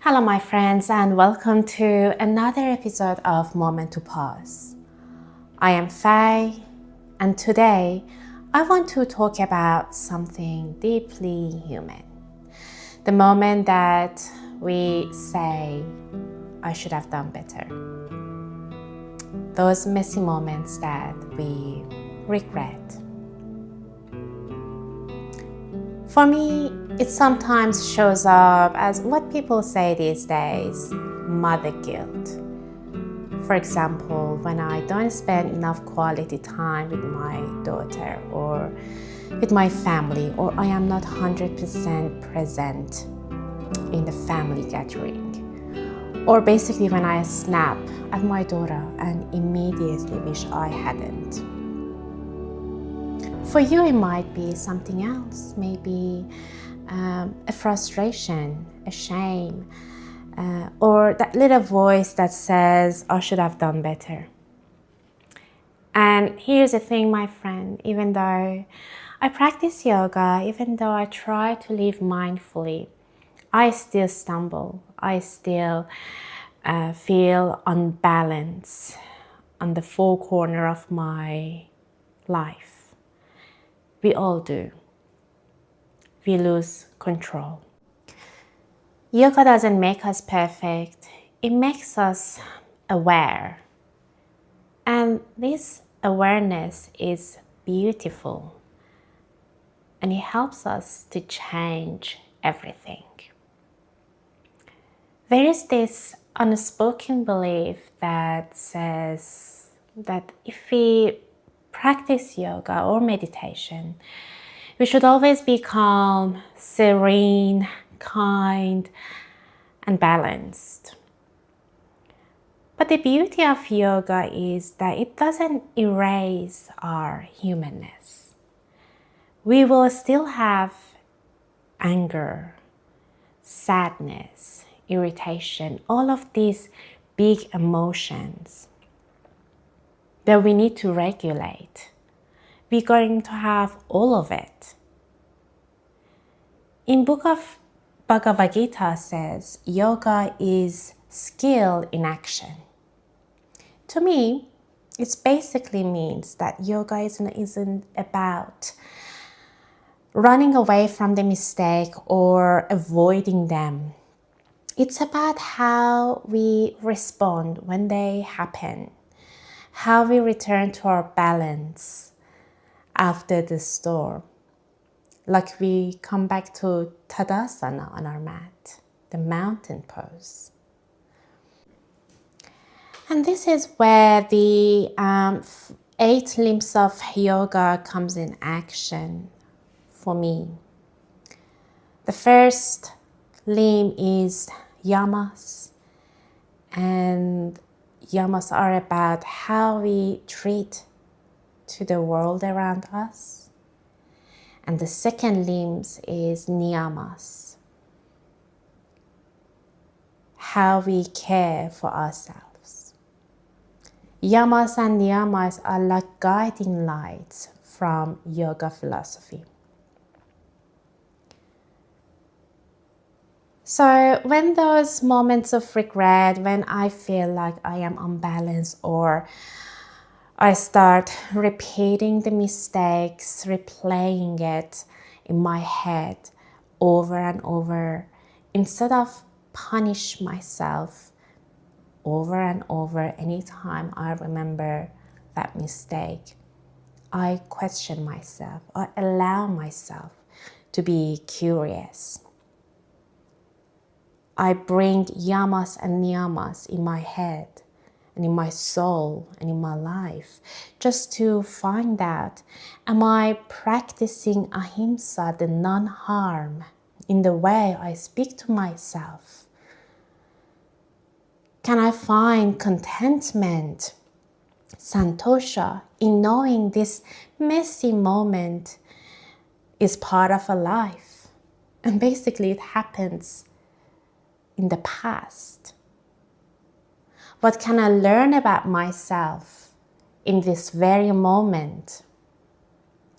Hello my friends and welcome to another episode of Moment to Pause. I am Fay and today I want to talk about something deeply human. The moment that we say, I should have done better. Those messy moments that we regret. For me, it sometimes shows up as what people say these days, mother guilt. For example, when I don't spend enough quality time with my daughter or with my family, or I am not 100% present in the family gathering. Or basically when I snap at my daughter and immediately wish I hadn't. For you, it might be something else, maybe a frustration, a shame, or that little voice that says, I should have done better. And here's the thing, my friend, even though I practice yoga, even though I try to live mindfully, I still stumble. I still feel unbalanced on the four corners of my life. We all do. We lose control. Yoga doesn't make us perfect. It makes us aware. And this awareness is beautiful. And it helps us to change everything. There is this unspoken belief that says that if we practice yoga or meditation, we should always be calm, serene, kind, and balanced. But the beauty of yoga is that it doesn't erase our humanness. We will still have anger, sadness, irritation, all of these big emotions that we need to regulate. We're going to have all of it. In book of Bhagavad Gita says, yoga is skill in action. To me, it basically means that yoga isn't about running away from the mistake or avoiding them. It's about how we respond when they happen, how we return to our balance after the storm. Like we come back to Tadasana on our mat, the mountain pose. And this is where the 8 limbs of yoga comes in action for me. The first limb is Yamas, and Yamas are about how we treat to the world around us. And the second limb is Niyamas, how we care for ourselves. Yamas and Niyamas are like guiding lights from yoga philosophy. So when those moments of regret, when I feel like I am unbalanced or I start repeating the mistakes, replaying it in my head over and over, instead of punish myself over and over anytime I remember that mistake, I question myself, I allow myself to be curious. I bring yamas and niyamas in my head and in my soul and in my life just to find out, am I practicing ahimsa, the non-harm, in the way I speak to myself? Can I find contentment, santosha, in knowing this messy moment is part of a life? And basically it happens in the past. What can I learn about myself in this very moment,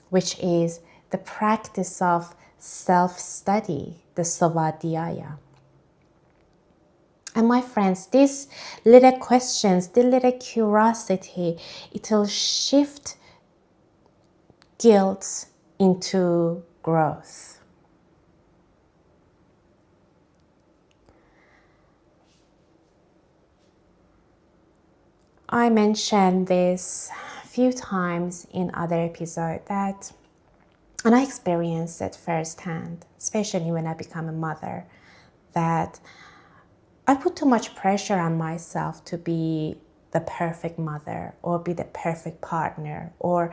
which is the practice of self-study, the svādhyāya. And my friends, these little questions, the little curiosity, it will shift guilt into growth. I mentioned this a few times in other episodes that, and I experienced it firsthand, especially when I became a mother, that I put too much pressure on myself to be the perfect mother or be the perfect partner, or,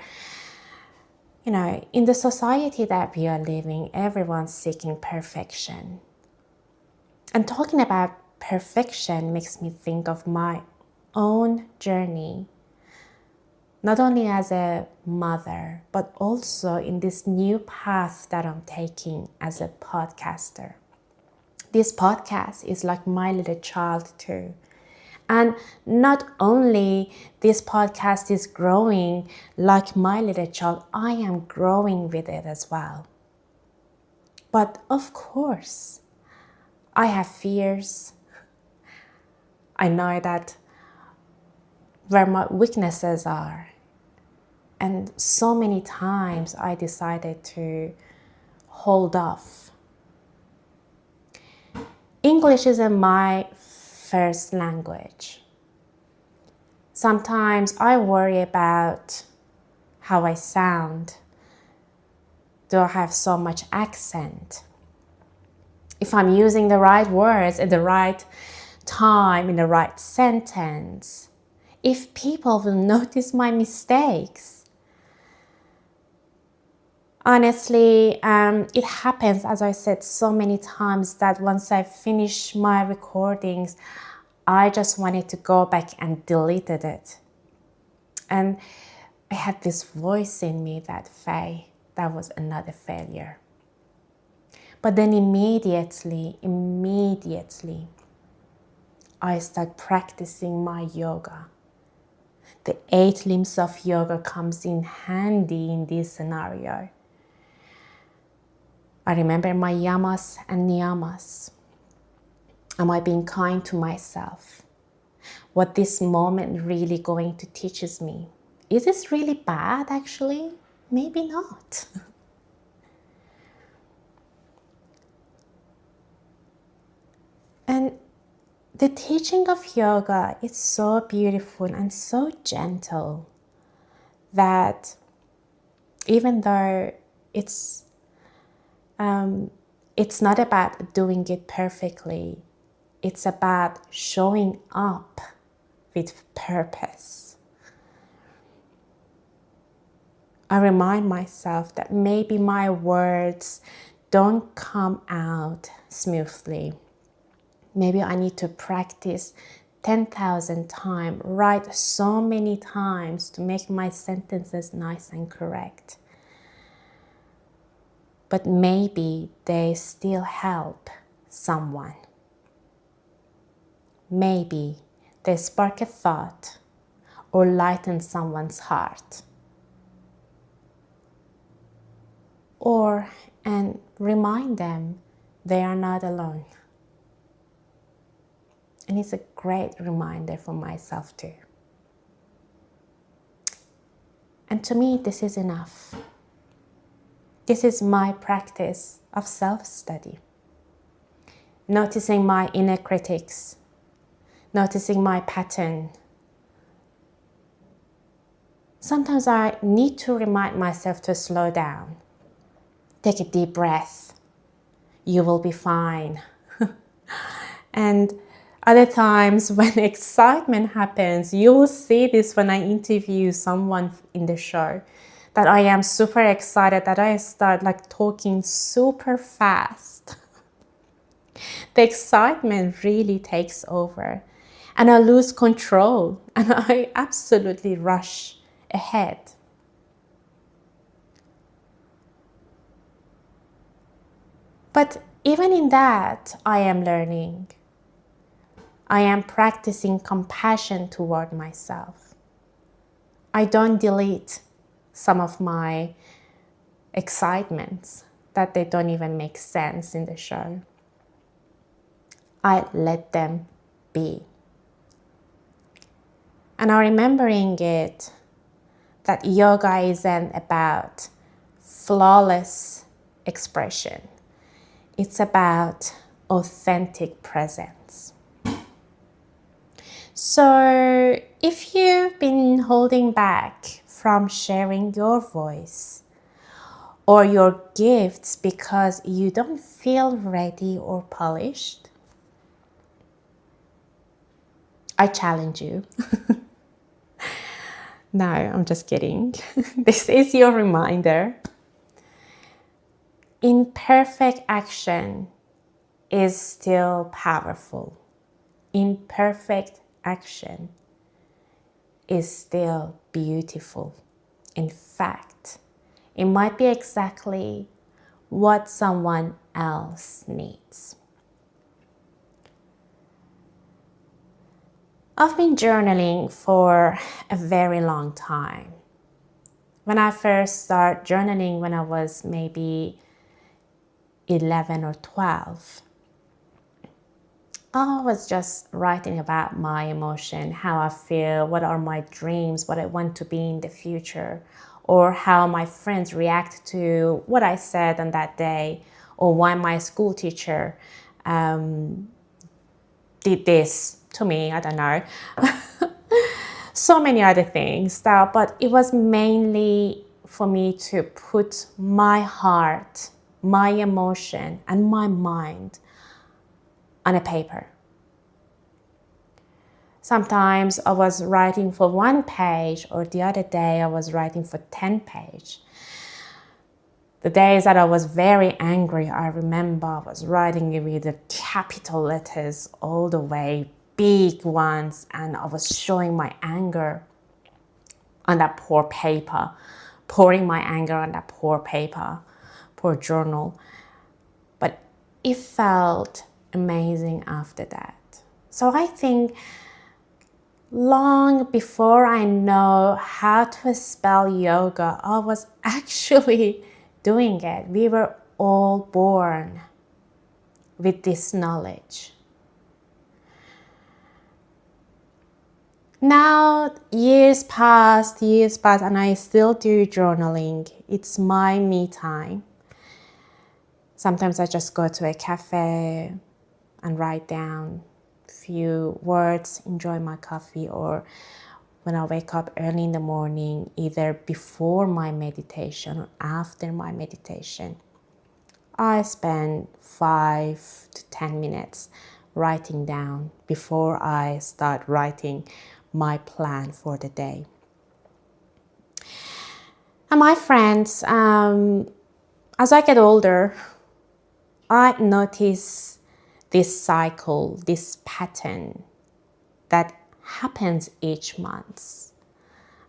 you know, in the society that we are living, everyone's seeking perfection. And talking about perfection makes me think of my own journey, not only as a mother, but also in this new path that I'm taking as a podcaster. This podcast is like my little child too. And not only this podcast is growing like my little child, I am growing with it as well. But of course, I have fears. I know that where my weaknesses are. And so many times I decided to hold off. English isn't my first language. Sometimes I worry about how I sound. Do I have so much accent? If I'm using the right words at the right time in the right sentence? If people will notice my mistakes? Honestly, it happens, as I said so many times, that once I finish my recordings, I just wanted to go back and deleted it. And I had this voice in me that, Fay, that was another failure. But then immediately, I start practicing my yoga. The 8 limbs of yoga comes in handy in this scenario. I remember my Yamas and Niyamas. Am I being kind to myself? What this moment really going to teaches me? Is this really bad actually? Maybe not. And the teaching of yoga is so beautiful and so gentle that even though it's not about doing it perfectly, it's about showing up with purpose. I remind myself that maybe my words don't come out smoothly. Maybe I need to practice 10,000 times, write so many times to make my sentences nice and correct. But maybe they still help someone. Maybe they spark a thought or lighten someone's heart. And remind them they are not alone. And it's a great reminder for myself too. And to me, this is enough. This is my practice of self-study. Noticing my inner critics, noticing my pattern. Sometimes I need to remind myself to slow down. Take a deep breath. You will be fine. And other times when excitement happens, you will see this when I interview someone in the show, that I am super excited, that I start like talking super fast. The excitement really takes over and I lose control and I absolutely rush ahead. But even in that, I am learning. I am practicing compassion toward myself. I don't delete some of my excitements that they don't even make sense in the show. I let them be. And I'm remembering it that yoga isn't about flawless expression. It's about authentic presence. So if you've been holding back from sharing your voice or your gifts because you don't feel ready or polished, I challenge you. No, I'm just kidding. This is your reminder. Imperfect action is still powerful. Imperfect action is still beautiful. In fact, it might be exactly what someone else needs. I've been journaling for a very long time. When I first started journaling when I was maybe 11 or 12, I was just writing about my emotion, how I feel, what are my dreams, what I want to be in the future, or how my friends react to what I said on that day, or why my school teacher did this to me, I don't know. So many other things, but it was mainly for me to put my heart, my emotion, and my mind on a paper. Sometimes I was writing for 1 page, or the other day I was writing for 10 pages. The days that I was very angry, I remember I was writing it with the capital letters all the way, big ones, and I was showing my anger on that poor paper, pouring my anger on that poor paper, poor journal. But it felt amazing after that. So I think long before I know how to spell yoga, I was actually doing it. We were all born with this knowledge. Now, years passed, and I still do journaling. It's my me time. Sometimes I just go to a cafe and write down a few words, enjoy my coffee, or when I wake up early in the morning, either before my meditation or after my meditation, I spend 5 to 10 minutes writing down before I start writing my plan for the day. And my friends, as I get older, I notice this cycle, this pattern that happens each month.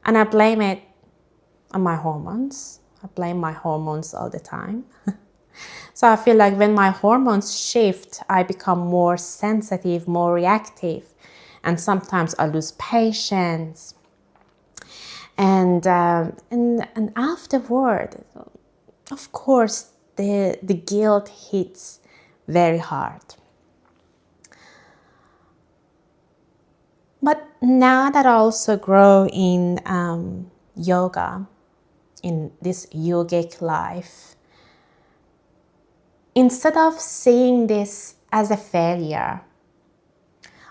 And I blame it on my hormones. I blame my hormones all the time. So I feel like when my hormones shift, I become more sensitive, more reactive. And sometimes I lose patience. And afterward, of course, the guilt hits very hard. But now that I also grow in yoga, in this yogic life, instead of seeing this as a failure,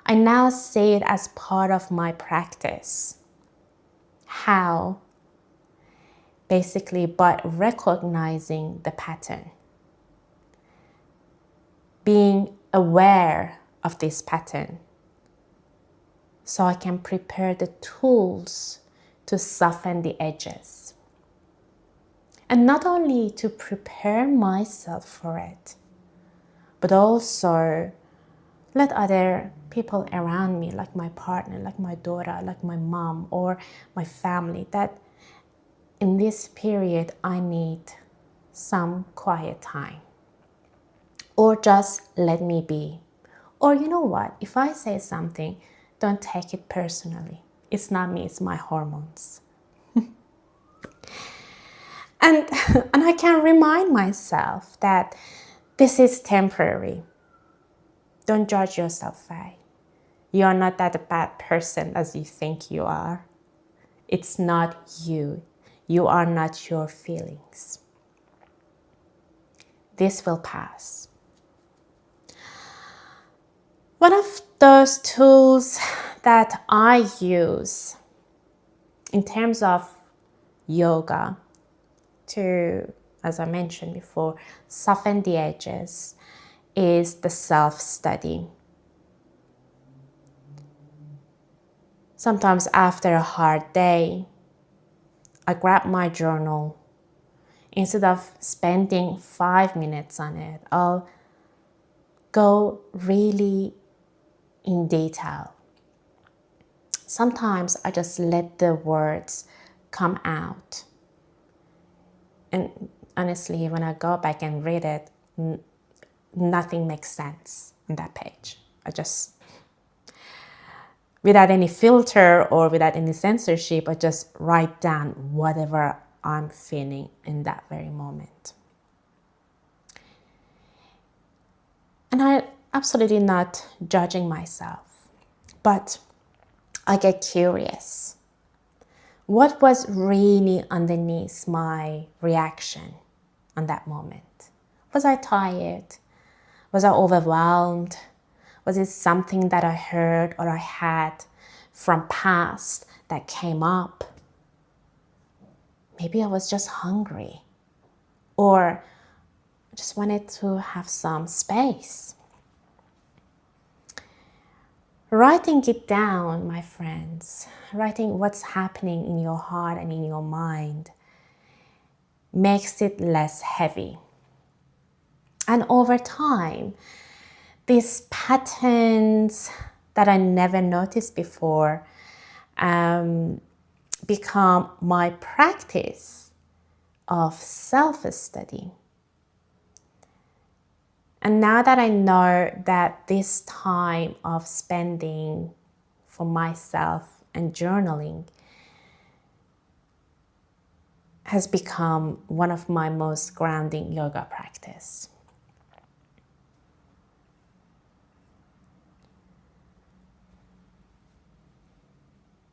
I now see it as part of my practice. How? Basically by recognizing the pattern, being aware of this pattern, so I can prepare the tools to soften the edges. And not only to prepare myself for it, but also let other people around me, like my partner, like my daughter, like my mom, or my family, that in this period I need some quiet time. Or just let me be. Or you know what, if I say something, don't take it personally. It's not me, it's my hormones. And I can remind myself that this is temporary. Don't judge yourself, Fay. You are not that bad person as you think you are. It's not you. You are not your feelings. This will pass. One of those tools that I use in terms of yoga to, as I mentioned before, soften the edges is the self-study. Sometimes after a hard day, I grab my journal. Instead of spending 5 minutes on it, I'll go really in detail. Sometimes I just let the words come out. And honestly, when I go back and read it, nothing makes sense on that page. I just, without any filter or without any censorship, I just write down whatever I'm feeling in that very moment. And I'm absolutely not judging myself, but I get curious. What was really underneath my reaction on that moment? Was I tired? Was I overwhelmed? Was it something that I heard or I had from past that came up? Maybe I was just hungry or just wanted to have some space. Writing it down, my friends, writing what's happening in your heart and in your mind makes it less heavy. And over time, these patterns that I never noticed before become my practice of self-study. And now that I know that this time of spending for myself and journaling has become one of my most grounding yoga practice.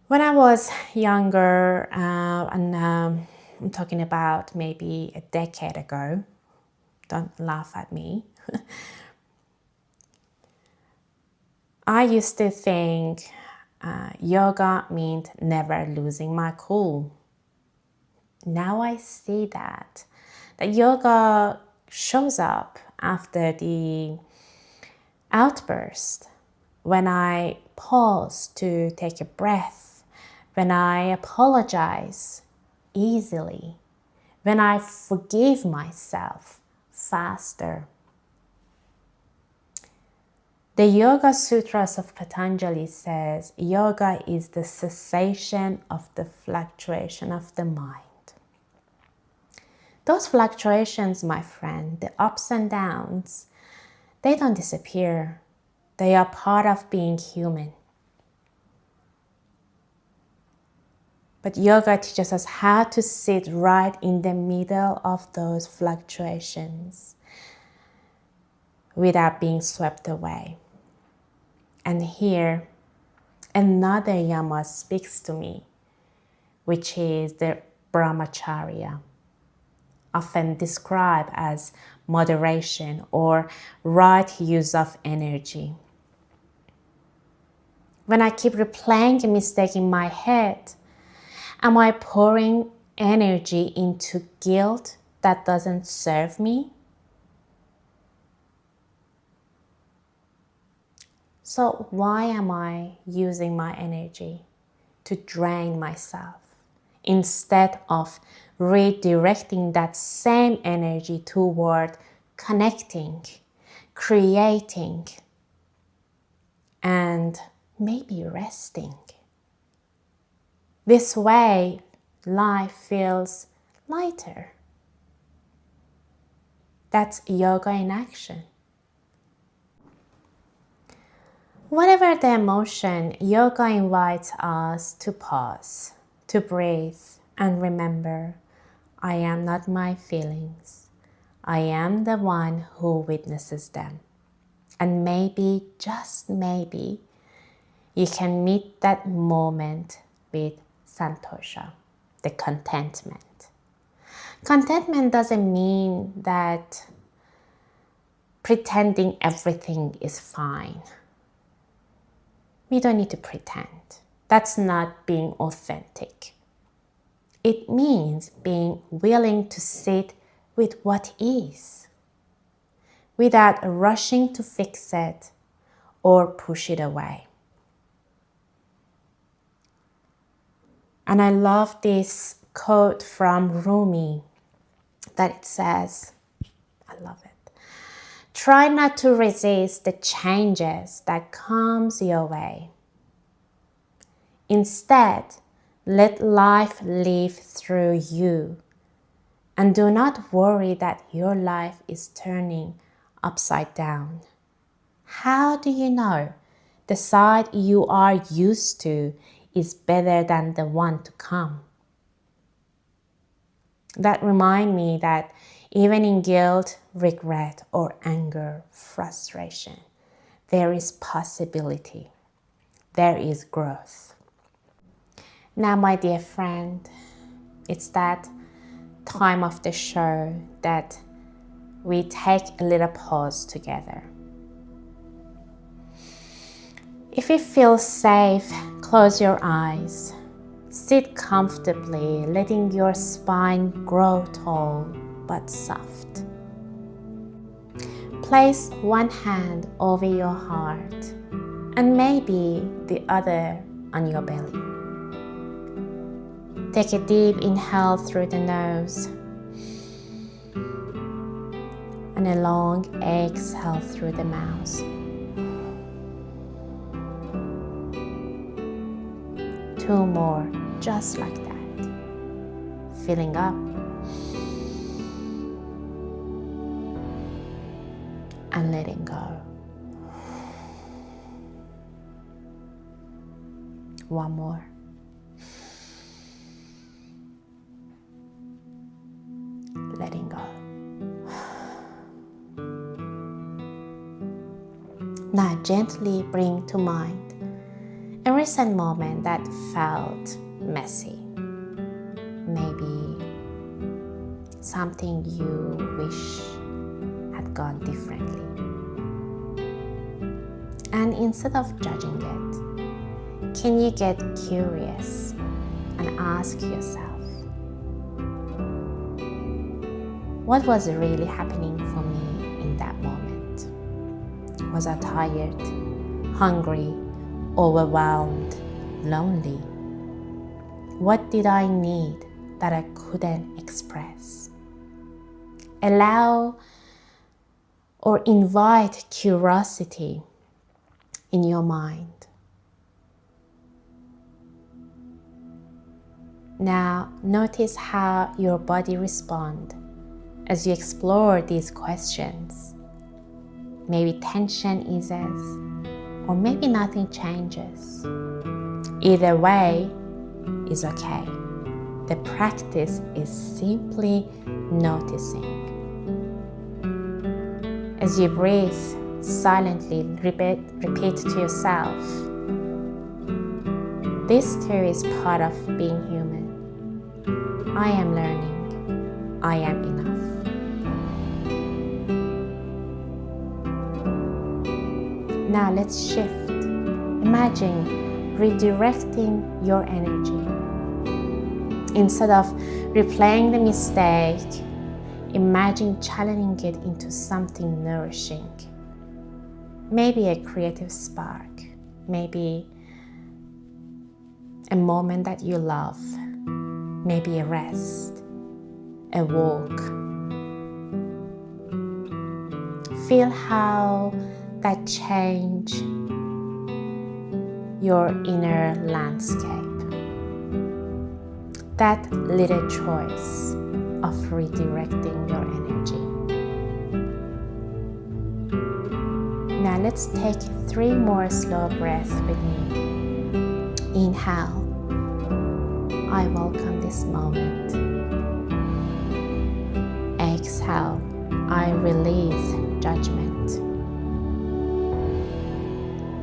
When I was younger, I'm talking about maybe a decade ago, don't laugh at me, I used to think yoga meant never losing my cool. Now I see that yoga shows up after the outburst, when I pause to take a breath, when I apologize easily, when I forgive myself faster. The Yoga Sutras of Patanjali says yoga is the cessation of the fluctuation of the mind. Those fluctuations, my friend, the ups and downs, they don't disappear. They are part of being human. But yoga teaches us how to sit right in the middle of those fluctuations without being swept away. And here, another yama speaks to me, which is the brahmacharya, often described as moderation or right use of energy. When I keep replaying a mistake in my head, am I pouring energy into guilt that doesn't serve me? So why am I using my energy to drain myself instead of redirecting that same energy toward connecting, creating, and maybe resting? This way, life feels lighter. That's yoga in action. Whatever the emotion, yoga invites us to pause, to breathe, and remember, I am not my feelings. I am the one who witnesses them. And maybe, just maybe, you can meet that moment with santosha, the contentment. Contentment doesn't mean that pretending everything is fine. We don't need to pretend. That's not being authentic. It means being willing to sit with what is, without rushing to fix it or push it away. And I love this quote from Rumi that it says, I love it, try not to resist the changes that comes your way. Instead, let life live through you, and do not worry that your life is turning upside down. How do you know the side you are used to is better than the one to come? That reminds me that even in guilt, regret, or anger, frustration, there is possibility. There is growth. Now, my dear friend, it's that time of the show that we take a little pause together. If it feels safe, close your eyes. Sit comfortably, letting your spine grow tall but soft. Place one hand over your heart and maybe the other on your belly. Take a deep inhale through the nose and a long exhale through the mouth. Two more, just like that. Filling up and letting go. One more. Letting go. Now gently bring to mind a recent moment that felt messy. Maybe something you wish had gone differently. And instead of judging it, can you get curious and ask yourself, what was really happening for me in that moment? Was I tired, hungry, overwhelmed, lonely? What did I need that I couldn't express? Allow or invite curiosity in your mind. Now notice how your body responds as you explore these questions. Maybe tension eases, or maybe nothing changes. Either way is okay. The practice is simply noticing. As you breathe, silently repeat to yourself, this too is part of being human. I am learning. I am enough. Now let's shift. Imagine redirecting your energy. Instead of replaying the mistake, imagine channeling it into something nourishing. Maybe a creative spark, maybe a moment that you love, maybe a rest, a walk. Feel how that change your inner landscape. That little choice of redirecting your energy. Now let's take 3 more slow breaths with me. Inhale. I welcome this moment. Exhale. I release judgment.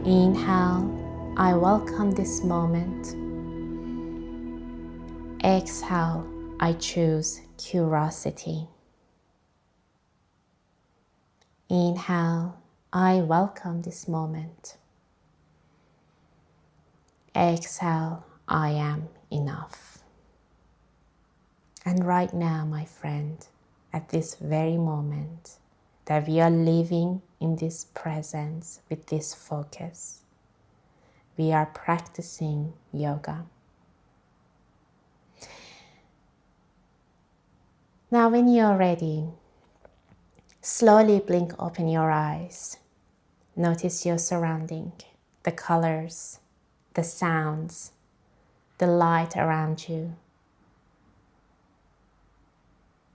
Inhale. I welcome this moment. Exhale, I choose curiosity. Inhale, I welcome this moment. Exhale, I am enough. And right now, my friend, at this very moment that we are living in this presence with this focus, we are practicing yoga. Now, when you're ready, slowly blink open your eyes. Notice your surrounding, the colors, the sounds, the light around you.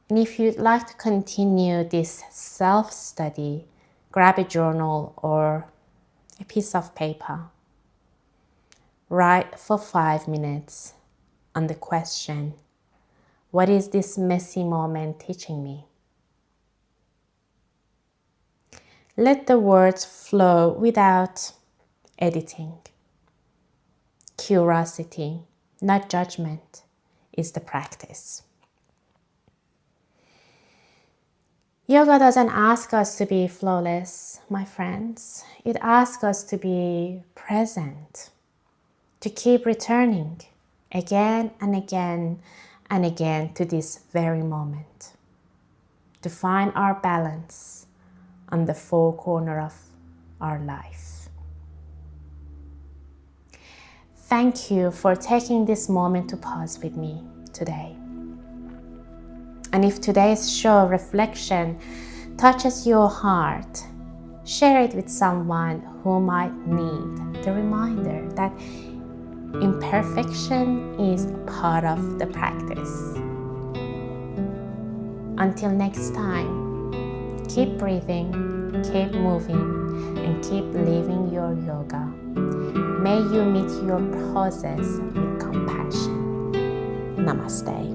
And if you'd like to continue this self-study, grab a journal or a piece of paper. Write for 5 minutes on the question, what is this messy moment teaching me? Let the words flow without editing. Curiosity, not judgment, is the practice. Yoga doesn't ask us to be flawless, my friends. It asks us to be present, to keep returning again and again and again to this very moment, to find our balance on the 4 corners of our life. Thank you for taking this moment to pause with me today. And if today's show reflection touches your heart, share it with someone who might need the reminder that imperfection is part of the practice. Until next time, keep breathing, keep moving, and keep living your yoga. May you meet your poses with compassion. Namaste.